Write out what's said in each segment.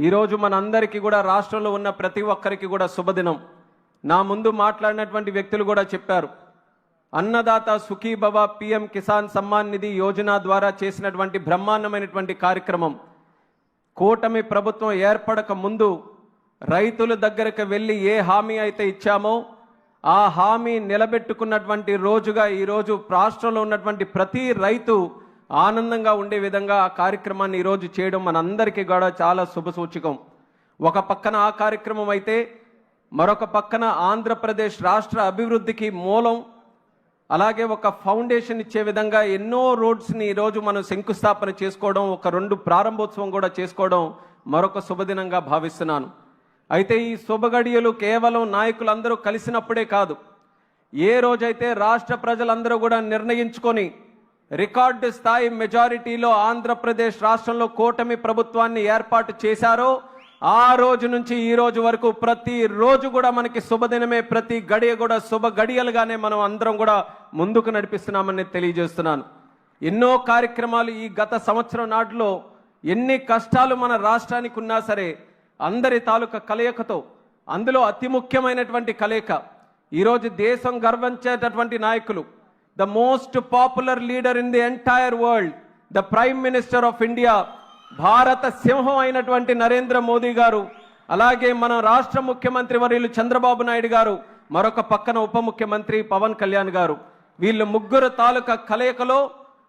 ఈరోజు మనందరికీ కూడా రాష్ట్రంలో ఉన్న ప్రతి ఒక్కరికి కూడా శుభదినం. నా ముందు మాట్లాడినటువంటి వ్యక్తులు కూడా చెప్పారు, అన్నదాత సుఖీభవ పిఎం కిసాన్ సమ్మాన్ నిధి యోజన ద్వారా చేసినటువంటి బ్రహ్మాండమైనటువంటి కార్యక్రమం. కూటమి ప్రభుత్వం ఏర్పడక ముందు రైతుల దగ్గరకు వెళ్ళి ఏ హామీ అయితే ఇచ్చామో ఆ హామీ నిలబెట్టుకున్నటువంటి రోజుగా ఈరోజు రాష్ట్రంలో ఉన్నటువంటి ప్రతి రైతు ఆనందంగా ఉండే విధంగా ఆ కార్యక్రమాన్ని ఈరోజు చేయడం మనందరికీ కూడా చాలా శుభసూచకం. ఒక పక్కన ఆ కార్యక్రమం అయితే మరొక పక్కన ఆంధ్రప్రదేశ్ రాష్ట్ర అభివృద్ధికి మూలం, అలాగే ఒక ఫౌండేషన్ ఇచ్చే విధంగా ఎన్నో రోడ్స్ని ఈరోజు మనం శంకుస్థాపన చేసుకోవడం, ఒక 2 ప్రారంభోత్సవం కూడా చేసుకోవడం మరొక శుభదినంగా భావిస్తున్నాను. అయితే ఈ శుభగడియలు కేవలం నాయకులందరూ కలిసినప్పుడే కాదు, ఏ రోజైతే రాష్ట్ర ప్రజలందరూ కూడా నిర్ణయించుకొని రికార్డు స్థాయి మెజారిటీలో ఆంధ్రప్రదేశ్ రాష్ట్రంలో కూటమి ప్రభుత్వాన్ని ఏర్పాటు చేశారో ఆ రోజు నుంచి ఈ రోజు వరకు ప్రతి రోజు కూడా మనకి శుభదినమే, ప్రతి గడియ కూడా శుభ గడియలుగానే మనం అందరం కూడా ముందుకు నడిపిస్తున్నామని తెలియజేస్తున్నాను. ఎన్నో కార్యక్రమాలు ఈ గత సంవత్సరం నాటిలో ఎన్ని కష్టాలు మన రాష్ట్రానికి ఉన్నా సరే అందరి తాలూకా కలయికతో, అందులో అతి ముఖ్యమైనటువంటి కలయిక ఈరోజు దేశం గర్వించేటటువంటి నాయకులు, the most popular leader in the entire world, the prime minister of India, భారత సింహం అయినటువంటి నరేంద్ర మోదీ గారు, అలాగే మన రాష్ట్ర ముఖ్యమంత్రి వర్యులు చంద్రబాబు నాయుడు గారు, మరొక పక్కన ఉప ముఖ్యమంత్రి పవన్ కళ్యాణ్ గారు, వీళ్ళు ముగ్గురు తాలూకా కలయికలో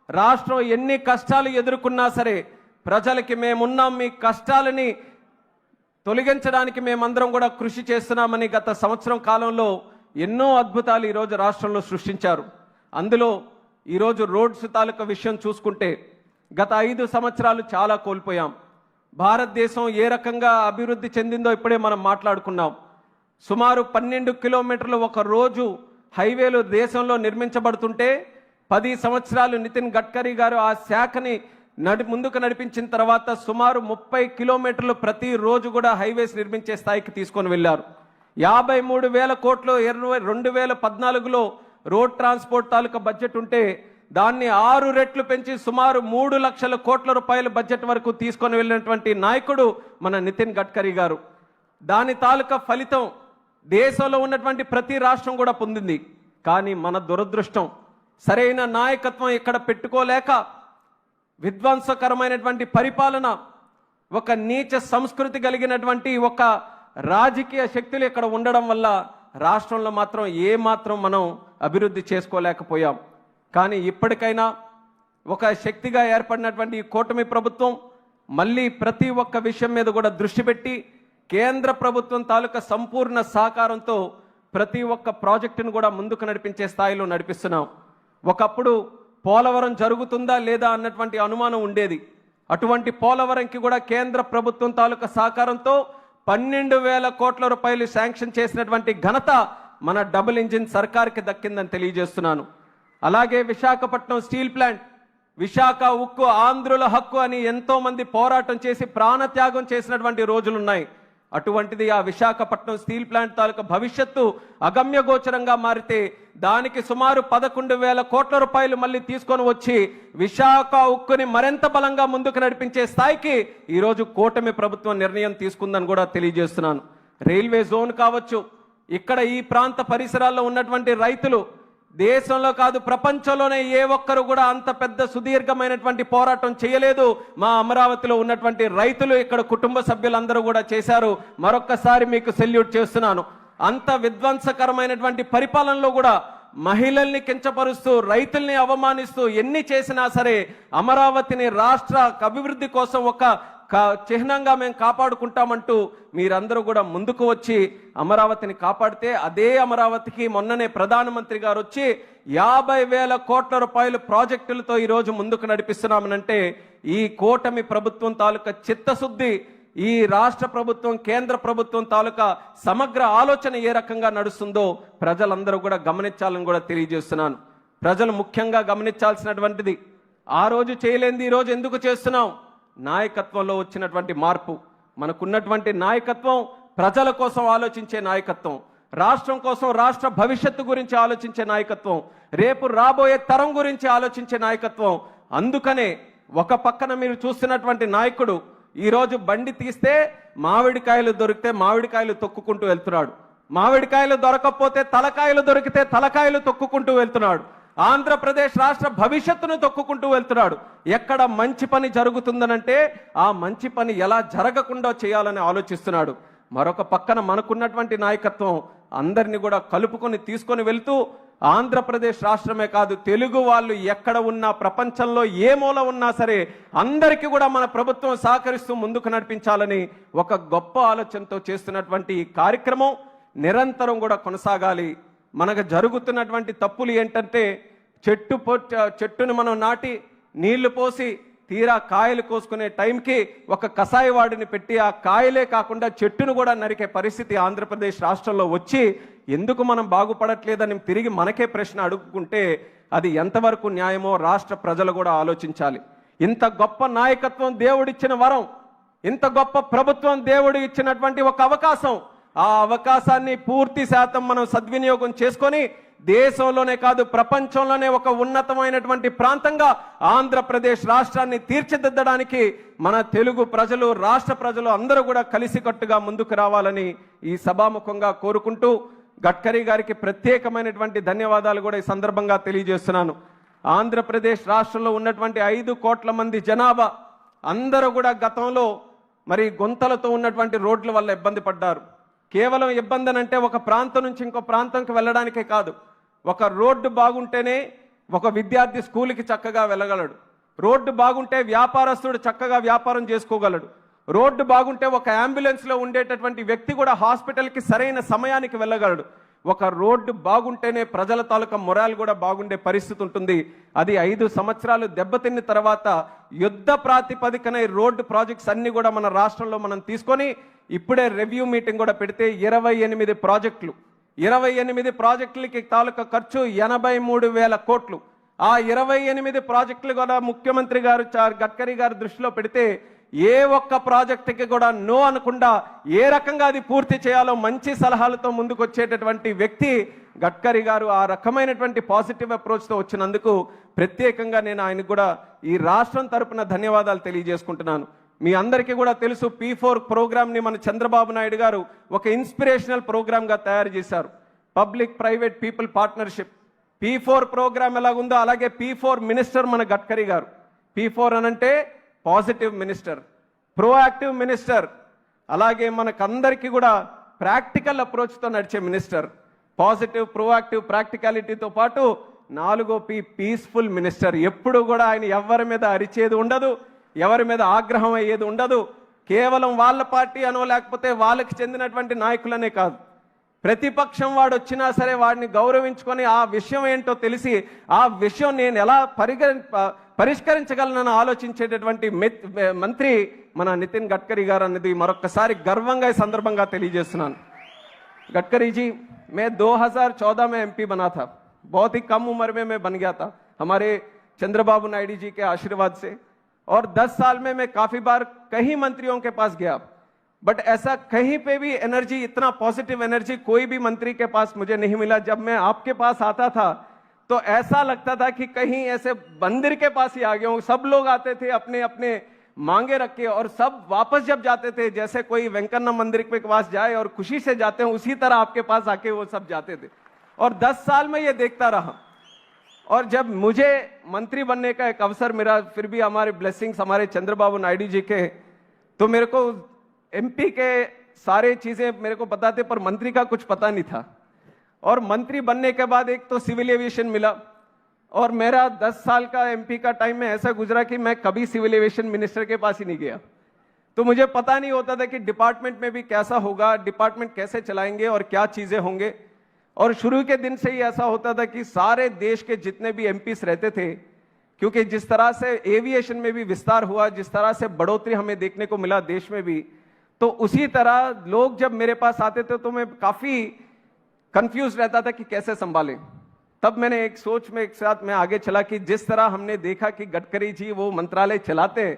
రాష్ట్రం ఎన్ని కష్టాలు ఎదుర్కొన్నా సరే ప్రజలకి మేమున్నాం, మీ కష్టాలని తొలగించడానికి మేమందరం కూడా కృషి చేస్తున్నామని గత సంవత్సరం కాలంలో ఎన్నో అద్భుతాలు ఈరోజు రాష్ట్రంలో సృష్టించారు. అందులో ఈరోజు రోడ్స్ తాలూకా విషయం చూసుకుంటే గత 5 సంవత్సరాలు చాలా కోల్పోయాం. భారతదేశం ఏ రకంగా అభివృద్ధి చెందిందో ఇప్పుడే మనం మాట్లాడుకున్నాం. సుమారు 12 కిలోమీటర్లు ఒక రోజు హైవేలు దేశంలో నిర్మించబడుతుంటే 10 సంవత్సరాలు నితిన్ గడ్కరీ గారు ఆ శాఖని ముందుకు నడిపించిన తర్వాత సుమారు 30 కిలోమీటర్లు ప్రతిరోజు కూడా హైవేస్ నిర్మించే స్థాయికి తీసుకొని వెళ్ళారు. 53,000 కోట్లు 2014లో రోడ్ ట్రాన్స్పోర్ట్ తాలూకా బడ్జెట్ ఉంటే దాన్ని 6 రెట్లు పెంచి సుమారు 3 లక్షల కోట్ల రూపాయల బడ్జెట్ వరకు తీసుకొని వెళ్ళినటువంటి నాయకుడు మన నితిన్ గడ్కరీ గారు. దాని తాలూకా ఫలితం దేశంలో ఉన్నటువంటి ప్రతి రాష్ట్రం కూడా పొందింది. కానీ మన దురదృష్టం, సరైన నాయకత్వం ఇక్కడ పెట్టుకోలేక విధ్వంసకరమైనటువంటి పరిపాలన, ఒక నీచ సంస్కృతి కలిగినటువంటి ఒక రాజకీయ శక్తులు ఇక్కడ ఉండడం వల్ల రాష్ట్రంలో మాత్రం ఏమాత్రం మనం అభివృద్ధి చేసుకోలేకపోయాం. కానీ ఇప్పటికైనా ఒక శక్తిగా ఏర్పడినటువంటి ఈ కూటమి ప్రభుత్వం మళ్ళీ ప్రతి ఒక్క విషయం మీద కూడా దృష్టి పెట్టి కేంద్ర ప్రభుత్వం తాలూకా సంపూర్ణ సహకారంతో ప్రతి ఒక్క ప్రాజెక్టును కూడా ముందుకు నడిపించే స్థాయిలో నడిపిస్తున్నాం. ఒకప్పుడు పోలవరం జరుగుతుందా లేదా అన్నటువంటి అనుమానం ఉండేది. అటువంటి పోలవరంకి కూడా కేంద్ర ప్రభుత్వం తాలూకా సహకారంతో 12,000 కోట్ల రూపాయలు శాంక్షన్ చేసినటువంటి ఘనత మన డబుల్ ఇంజిన్ సర్కార్కి దక్కిందని తెలియజేస్తున్నాను. అలాగే విశాఖపట్నం స్టీల్ ప్లాంట్, విశాఖ ఉక్కు ఆంధ్రుల హక్కు అని ఎంతో మంది పోరాటం చేసి ప్రాణత్యాగం చేసినటువంటి రోజులున్నాయి. అటువంటిది ఆ విశాఖపట్నం స్టీల్ ప్లాంట్ తాలూకా భవిష్యత్తు అగమ్యగోచరంగా మారితే దానికి సుమారు 11,000 కోట్ల రూపాయలు మళ్ళీ తీసుకొని వచ్చి విశాఖ ఉక్కుని మరింత బలంగా ముందుకు నడిపించే స్థాయికి ఈరోజు కూటమి ప్రభుత్వం నిర్ణయం తీసుకుందని కూడా తెలియజేస్తున్నాను. రైల్వే జోన్ కావచ్చు, ఇక్కడ ఈ ప్రాంత పరిసరాల్లో ఉన్నటువంటి రైతులు దేశంలో కాదు ప్రపంచంలోనే ఏ ఒక్కరు కూడా అంత పెద్ద సుదీర్ఘమైనటువంటి పోరాటం చేయలేదు. మా అమరావతిలో ఉన్నటువంటి రైతులు, ఇక్కడ కుటుంబ సభ్యులందరూ కూడా చేశారు. మరొక్కసారి మీకు సెల్యూట్ చేస్తున్నాను. అంత విధ్వంసకరమైనటువంటి పరిపాలనలో కూడా మహిళల్ని కించపరుస్తూ, రైతుల్ని అవమానిస్తూ ఎన్ని చేసినా సరే అమరావతిని రాష్ట్ర అభివృద్ధి కోసం ఒక చిహ్నంగా మేము కాపాడుకుంటామంటూ మీరందరూ కూడా ముందుకు వచ్చి అమరావతిని కాపాడితే అదే అమరావతికి మొన్ననే ప్రధానమంత్రి గారు వచ్చి 50,000 కోట్ల రూపాయలు ప్రాజెక్టులతో ఈరోజు ముందుకు నడిపిస్తున్నామనంటే ఈ కూటమి ప్రభుత్వం తాలూకా చిత్తశుద్ధి, ఈ రాష్ట్ర ప్రభుత్వం కేంద్ర ప్రభుత్వం తాలూకా సమగ్ర ఆలోచన ఏ రకంగా నడుస్తుందో ప్రజలందరూ కూడా గమనించాలని కూడా తెలియజేస్తున్నాను. ప్రజలు ముఖ్యంగా గమనించాల్సినటువంటిది, ఆ రోజు చేయలేంది ఈరోజు ఎందుకు చేస్తున్నాం? నాయకత్వంలో వచ్చినటువంటి మార్పు. మనకున్నటువంటి నాయకత్వం ప్రజల కోసం ఆలోచించే నాయకత్వం, రాష్ట్రం కోసం, రాష్ట్ర భవిష్యత్తు గురించి ఆలోచించే నాయకత్వం, రేపు రాబోయే తరం గురించి ఆలోచించే నాయకత్వం. అందుకనే ఒక పక్కన మీరు చూస్తున్నటువంటి నాయకుడు ఈ రోజు బండి తీస్తే మామిడికాయలు దొరికితే మామిడికాయలు తొక్కుకుంటూ వెళ్తున్నాడు, మామిడికాయలు దొరకకపోతే తలకాయలు దొరికితే తలకాయలు తొక్కుకుంటూ వెళ్తున్నాడు. ఆంధ్రప్రదేశ్ రాష్ట్ర భవిష్యత్తును తొక్కుకుంటూ వెళ్తున్నాడు. ఎక్కడ మంచి పని జరుగుతుందనంటే ఆ మంచి పని ఎలా జరగకుండా చేయాలని ఆలోచిస్తున్నాడు. మరొక పక్కన మనకున్నటువంటి నాయకత్వం అందరినీ కూడా కలుపుకొని తీసుకొని వెళ్తూ ఆంధ్రప్రదేశ్ రాష్ట్రమే కాదు, తెలుగు వాళ్ళు ఎక్కడ ఉన్నా, ప్రపంచంలో ఏ మూల ఉన్నా సరే అందరికీ కూడా మన ప్రభుత్వం సహకరిస్తూ ముందుకు నడిపించాలని ఒక గొప్ప ఆలోచనతో చేస్తున్నటువంటి ఈ కార్యక్రమం నిరంతరం కూడా కొనసాగాలి. మనకు జరుగుతున్నటువంటి తప్పులు ఏంటంటే చెట్టును మనం నాటి నీళ్లు పోసి తీరా కాయలు కోసుకునే టైంకి ఒక కషాయవాడిని పెట్టి ఆ కాయలే కాకుండా చెట్టును కూడా నరికే పరిస్థితి ఆంధ్రప్రదేశ్ రాష్ట్రంలో వచ్చి ఎందుకు మనం బాగుపడట్లేదని తిరిగి మనకే ప్రశ్న అడుగుకుంటే అది ఎంతవరకు న్యాయమో రాష్ట్ర ప్రజలు కూడా ఆలోచించాలి. ఇంత గొప్ప నాయకత్వం దేవుడిచ్చిన వరం, ఇంత గొప్ప ప్రభుత్వం దేవుడు ఇచ్చినటువంటి ఒక అవకాశం, ఆ అవకాశాన్ని పూర్తి శాతం మనం సద్వినియోగం చేసుకొని దేశంలోనే కాదు ప్రపంచంలోనే ఒక ఉన్నతమైనటువంటి ప్రాంతంగా ఆంధ్రప్రదేశ్ రాష్ట్రాన్ని తీర్చిదిద్దడానికి మన తెలుగు ప్రజలు, రాష్ట్ర ప్రజలు అందరూ కూడా కలిసికట్టుగా ముందుకు రావాలని ఈ సభాముఖంగా కోరుకుంటూ గడ్కరీ గారికి ప్రత్యేకమైనటువంటి ధన్యవాదాలు కూడా ఈ సందర్భంగా తెలియజేస్తున్నాను. ఆంధ్రప్రదేశ్ రాష్ట్రంలో ఉన్నటువంటి 5 కోట్ల మంది జనాభా అందరూ కూడా గతంలో మరి గుంతలతో ఉన్నటువంటి రోడ్ల వల్ల ఇబ్బంది పడ్డారు. కేవలం ఇబ్బంది అంటే ఒక ప్రాంతం నుంచి ఇంకో ప్రాంతంకి వెళ్ళడానికే కాదు, ఒక రోడ్డు బాగుంటేనే ఒక విద్యార్థి స్కూల్కి చక్కగా వెళ్ళగలడు, రోడ్డు బాగుంటే వ్యాపారస్తుడు చక్కగా వ్యాపారం చేసుకోగలడు, రోడ్డు బాగుంటే ఒక అంబులెన్స్లో ఉండేటటువంటి వ్యక్తి కూడా హాస్పిటల్కి సరైన సమయానికి వెళ్ళగలడు. ఒక రోడ్డు బాగుంటేనే ప్రజల తాలూకా మొరాల్ కూడా బాగుండే పరిస్థితి ఉంటుంది. అది 5 సంవత్సరాలు దెబ్బతిన్న తర్వాత యుద్ధ ప్రాతిపదికన రోడ్డు ప్రాజెక్ట్స్ అన్ని కూడా మన రాష్ట్రంలో మనం తీసుకొని ఇప్పుడే రివ్యూ మీటింగ్ కూడా పెడితే 28 ప్రాజెక్టులు, 28 ప్రాజెక్టులకి తాలూకా ఖర్చు 83,000 కోట్లు. ఆ 28 ప్రాజెక్టులు కూడా ముఖ్యమంత్రి గారు గడ్కరీ గారు దృష్టిలో పెడితే ఏ ఒక్క ప్రాజెక్టుకి కూడా నో అనకుండా ఏ రకంగా అది పూర్తి చేయాలో మంచి సలహాలతో ముందుకు వచ్చేటటువంటి వ్యక్తి గడ్కరీ గారు. ఆ రకమైనటువంటి పాజిటివ్ అప్రోచ్తో వచ్చినందుకు ప్రత్యేకంగా నేను ఆయనకు కూడా ఈ రాష్ట్రం తరపున ధన్యవాదాలు తెలియజేసుకుంటున్నాను. మీ అందరికీ కూడా తెలుసు, P4 ప్రోగ్రామ్ని మన చంద్రబాబు నాయుడు గారు ఒక ఇన్స్పిరేషనల్ ప్రోగ్రామ్గా తయారు చేశారు. Public private people partnership. P4 program ఎలాగుందో అలాగే P4 మినిస్టర్ మన గడ్కరీ గారు. P4 అనంటే పాజిటివ్ మినిస్టర్, ప్రోయాక్టివ్ మినిస్టర్, అలాగే మనకందరికీ కూడా ప్రాక్టికల్ అప్రోచ్తో నడిచే మినిస్టర్. పాజిటివ్, ప్రోయాక్టివ్, ప్రాక్టికాలిటీతో పాటు 4వ P పీస్ఫుల్ మినిస్టర్. ఎప్పుడు కూడా ఆయన ఎవరి మీద అరిచేది ఉండదు, ఎవరి మీద ఆగ్రహం అయ్యేది ఉండదు. కేవలం వాళ్ళ పార్టీ అనో లేకపోతే వాళ్ళకి చెందినటువంటి నాయకులనే కాదు, ప్రతిపక్షం వాడు వచ్చినా సరే వాడిని గౌరవించుకొని ఆ విషయం ఏంటో తెలిసి ఆ విషయం నేను ఎలా పరిష్కరించగలనని ఆలోచించేటటువంటి మంత్రి మన నితిన్ గడ్కరీ గారు అన్నది మరొకసారి గర్వంగా ఈ సందర్భంగా తెలియజేస్తున్నాను. गडकरी जी, मैं 2014 में MP बना था, बहुत ही कम उम्र में मैं बन गया था हमारे चंद्रबाबू नायडू जी के आशीर्वाद से, और 10 साल में मैं काफी बार कई मंत्रियों के पास गया, बट ऐसा कहीं पे भी एनर्जी, इतना पॉजिटिव एनर्जी कोई भी मंत्री के पास मुझे नहीं मिला. जब मैं आपके पास आता था तो ऐसा लगता था कि कहीं ऐसे मंदिर के पास ही आ गया हूं. सब लोग आते थे अपने अपने मांगे रख के, और सब वापस जब जाते थे जैसे कोई वेंकन्ना मंदिर के पास जाए और खुशी से जाते हैं उसी तरह आपके पास आके वो सब जाते थे. और 10 साल में ये देखता रहा, और जब मुझे मंत्री बनने का एक अवसर मिला, फिर भी हमारे ब्लेसिंग्स हमारे चंद्रबाबू नायडू जी के, तो मेरे को MP के सारे चीजें मेरे को पता थे, पर मंत्री का कुछ पता नहीं था. और मंत्री बनने के बाद एक तो सिविल एविएशन मिला, और मेरा 10 साल का MP का टाइम में ऐसा गुजरा कि मैं कभी सिविल एविएशन मिनिस्टर के पास ही नहीं गया. तो मुझे पता नहीं होता था कि डिपार्टमेंट में भी कैसा होगा, डिपार्टमेंट कैसे चलाएंगे और क्या चीजें होंगे. और शुरू के दिन से ही ऐसा होता था कि सारे देश के जितने भी MPs रहते थे, क्योंकि जिस तरह से एविएशन में भी विस्तार हुआ, जिस तरह से बढ़ोतरी हमें देखने को मिला देश में भी, तो उसी तरह लोग जब मेरे पास आते थे तो मैं काफी कंफ्यूज रहता था कि कैसे संभालें. तब मैंने एक सोच में एक साथ मैं आगे चला कि जिस तरह हमने देखा कि गडकरी जी वो मंत्रालय चलाते हैं,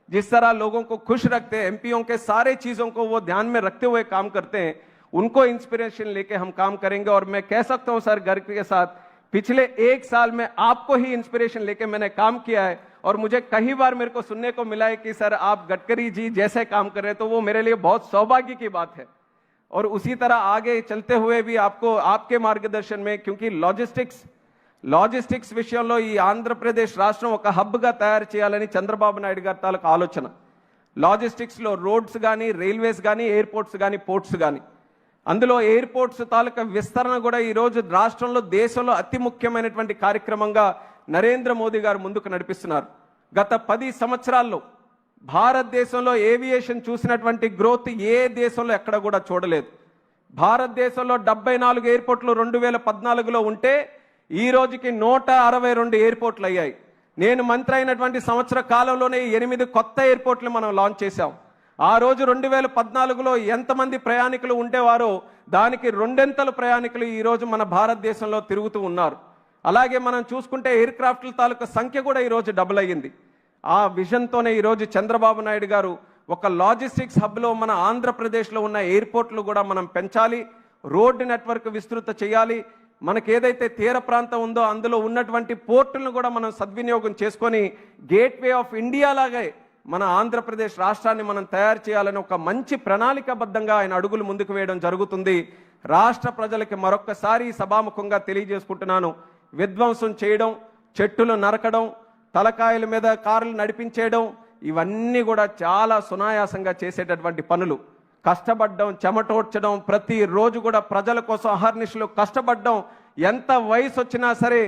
जिस तरह लोगों को खुश रखते हैं, MPओं के सारे चीजों को वो ध्यान में रखते हुए काम करते हैं, उनको इंस्पिरेशन लेके हम काम करेंगे. और मैं कह सकता हूं सर गर्व के साथ, पिछले 1 साल में आपको ही इंस्पिरेशन लेके मैंने काम किया है, और मुझे कई बार मेरे को सुनने को मिला है कि सर आप गडकरी जी जैसे काम कर रहे हैं, तो वो मेरे लिए बहुत सौभाग्य की बात है। और उसी तरह आगे चलते हुए भी आपको आपके मार्गदर्शन में, क्योंकि లాజిస్టిక్స్ విషయంలో ఈ ఆంధ్రప్రదేశ్ రాష్ట్రం ఒక హబ్గా తయారు చేయాలని చంద్రబాబు నాయుడు గారి తాలూకు ఆలోచన. లాజిస్టిక్స్లో రోడ్స్ కానీ, రైల్వేస్ కానీ, ఎయిర్పోర్ట్స్ కానీ, పోర్ట్స్ కానీ, అందులో ఎయిర్పోర్ట్స్ తాలూకా విస్తరణ కూడా ఈరోజు రాష్ట్రంలో, దేశంలో అతి ముఖ్యమైనటువంటి కార్యక్రమంగా నరేంద్ర మోదీ గారు ముందుకు నడిపిస్తున్నారు. గత 10 సంవత్సరాల్లో భారతదేశంలో ఏవియేషన్ చూసినటువంటి గ్రోత్ ఏ దేశంలో ఎక్కడ కూడా చూడలేదు. భారతదేశంలో 74 ఎయిర్పోర్ట్లు 2014లో ఉంటే ఈ రోజుకి 162 ఎయిర్పోర్ట్లు అయ్యాయి. నేను మంత్రి అయినటువంటి సంవత్సర కాలంలోనే 8 కొత్త ఎయిర్పోర్ట్లు మనం లాంచ్ చేశాం. ఆ రోజు 2014లో ఎంతమంది ప్రయాణికులు ఉండేవారో దానికి 2 ప్రయాణికులు ఈ రోజు మన భారతదేశంలో తిరుగుతూ ఉన్నారు. అలాగే మనం చూసుకుంటే ఎయిర్ క్రాఫ్ట్ల తాలూకు సంఖ్య కూడా ఈ రోజు డబుల్ అయ్యింది. ఆ విజన్తోనే ఈ రోజు చంద్రబాబు నాయుడు గారు ఒక లాజిస్టిక్స్ హబ్లో మన ఆంధ్రప్రదేశ్లో ఉన్న ఎయిర్పోర్ట్లు కూడా మనం పెంచాలి, రోడ్డు నెట్వర్క్ విస్తృత చేయాలి. మనకి ఏదైతే తీర ప్రాంతం ఉందో అందులో ఉన్నటువంటి పోర్టులను కూడా మనం సద్వినియోగం చేసుకొని గేట్వే ఆఫ్ ఇండియా లాగే మన ఆంధ్రప్రదేశ్ రాష్ట్రాన్ని మనం తయారు చేయాలని ఒక మంచి ప్రణాళికాబద్ధంగా ఆయన అడుగులు ముందుకు వేయడం జరుగుతుంది. రాష్ట్ర ప్రజలకి మరొక్కసారి సభాముఖంగా తెలియజేసుకుంటున్నాను, విధ్వంసం చేయడం, చెట్టులు నరకడం, తలకాయల మీద కార్లు నడిపించేయడం, ఇవన్నీ కూడా చాలా సునాయాసంగా చేసేటటువంటి పనులు. కష్టపడ్డం, చెమటోడ్చడం, ప్రతిరోజు కూడా ప్రజల కోసం అహర్నిశలు కష్టపడ్డం, ఎంత వయసు వచ్చినా సరే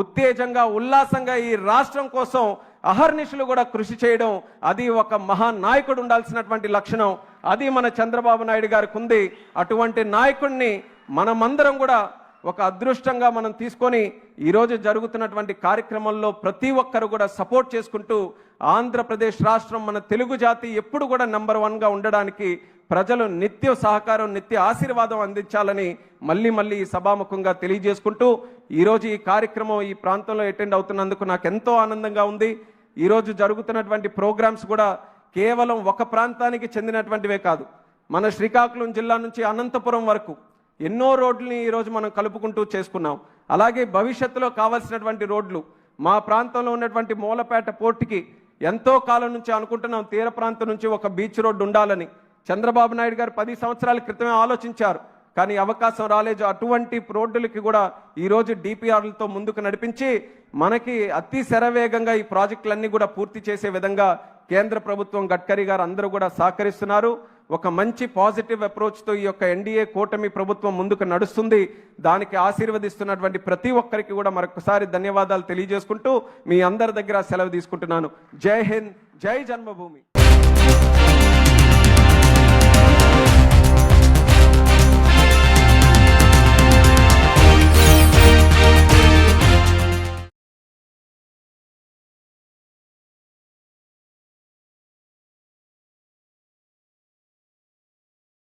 ఉత్తేజంగా, ఉల్లాసంగా ఈ రాష్ట్రం కోసం అహర్నిశలు కూడా కృషి చేయడం, అది ఒక మహానాయకుడు ఉండాల్సినటువంటి లక్షణం. అది మన చంద్రబాబు నాయుడు గారికి ఉంది. అటువంటి నాయకుడిని మనమందరం కూడా ఒక అదృష్టంగా మనం తీసుకొని ఈరోజు జరుగుతున్నటువంటి కార్యక్రమంలో ప్రతి ఒక్కరు కూడా సపోర్ట్ చేసుకుంటూ ఆంధ్రప్రదేశ్ రాష్ట్రం, మన తెలుగు జాతి ఎప్పుడు కూడా నంబర్ 1గా ఉండడానికి ప్రజలు నిత్య సహకారం, నిత్య ఆశీర్వాదం అందించాలని మళ్ళీ ఈ సభాముఖంగా తెలియజేసుకుంటూ ఈరోజు ఈ కార్యక్రమం ఈ ప్రాంతంలో అటెండ్ అవుతున్నందుకు నాకు ఎంతో ఆనందంగా ఉంది. ఈరోజు జరుగుతున్నటువంటి ప్రోగ్రామ్స్ కూడా కేవలం ఒక ప్రాంతానికి చెందినటువంటివే కాదు, మన శ్రీకాకుళం జిల్లా నుంచి అనంతపురం వరకు ఎన్నో రోడ్లని ఈరోజు మనం కలుపుకుంటూ చేసుకున్నాం. అలాగే భవిష్యత్తులో కావాల్సినటువంటి రోడ్లు, మా ప్రాంతంలో ఉన్నటువంటి మూలపేట పోర్టుకి ఎంతో కాలం నుంచి అనుకుంటున్నాం, తీర ప్రాంతం నుంచి ఒక బీచ్ రోడ్డు ఉండాలని. చంద్రబాబు నాయుడు గారు 10 సంవత్సరాల క్రితమే ఆలోచించారు, కానీ అవకాశం రాలేదు. అటువంటి రోడ్డులకి కూడా ఈరోజు డిపిఆర్లతో ముందుకు నడిపించి మనకి అతి శరవేగంగా ఈ ప్రాజెక్టులన్నీ కూడా పూర్తి చేసే విధంగా కేంద్ర ప్రభుత్వం, గడ్కరీ గారు అందరూ కూడా సహకరిస్తున్నారు. ఒక మంచి పాజిటివ్ అప్రోచ్తో ఈ యొక్క ఎన్డీఏ కూటమి ప్రభుత్వం ముందుకు నడుస్తుంది. దానికి ఆశీర్వదిస్తున్నటువంటి ప్రతి ఒక్కరికి కూడా మరొకసారి ధన్యవాదాలు తెలియజేసుకుంటూ మీ అందరి దగ్గర సెలవు తీసుకుంటున్నాను. జై హింద్, జై జన్మభూమి.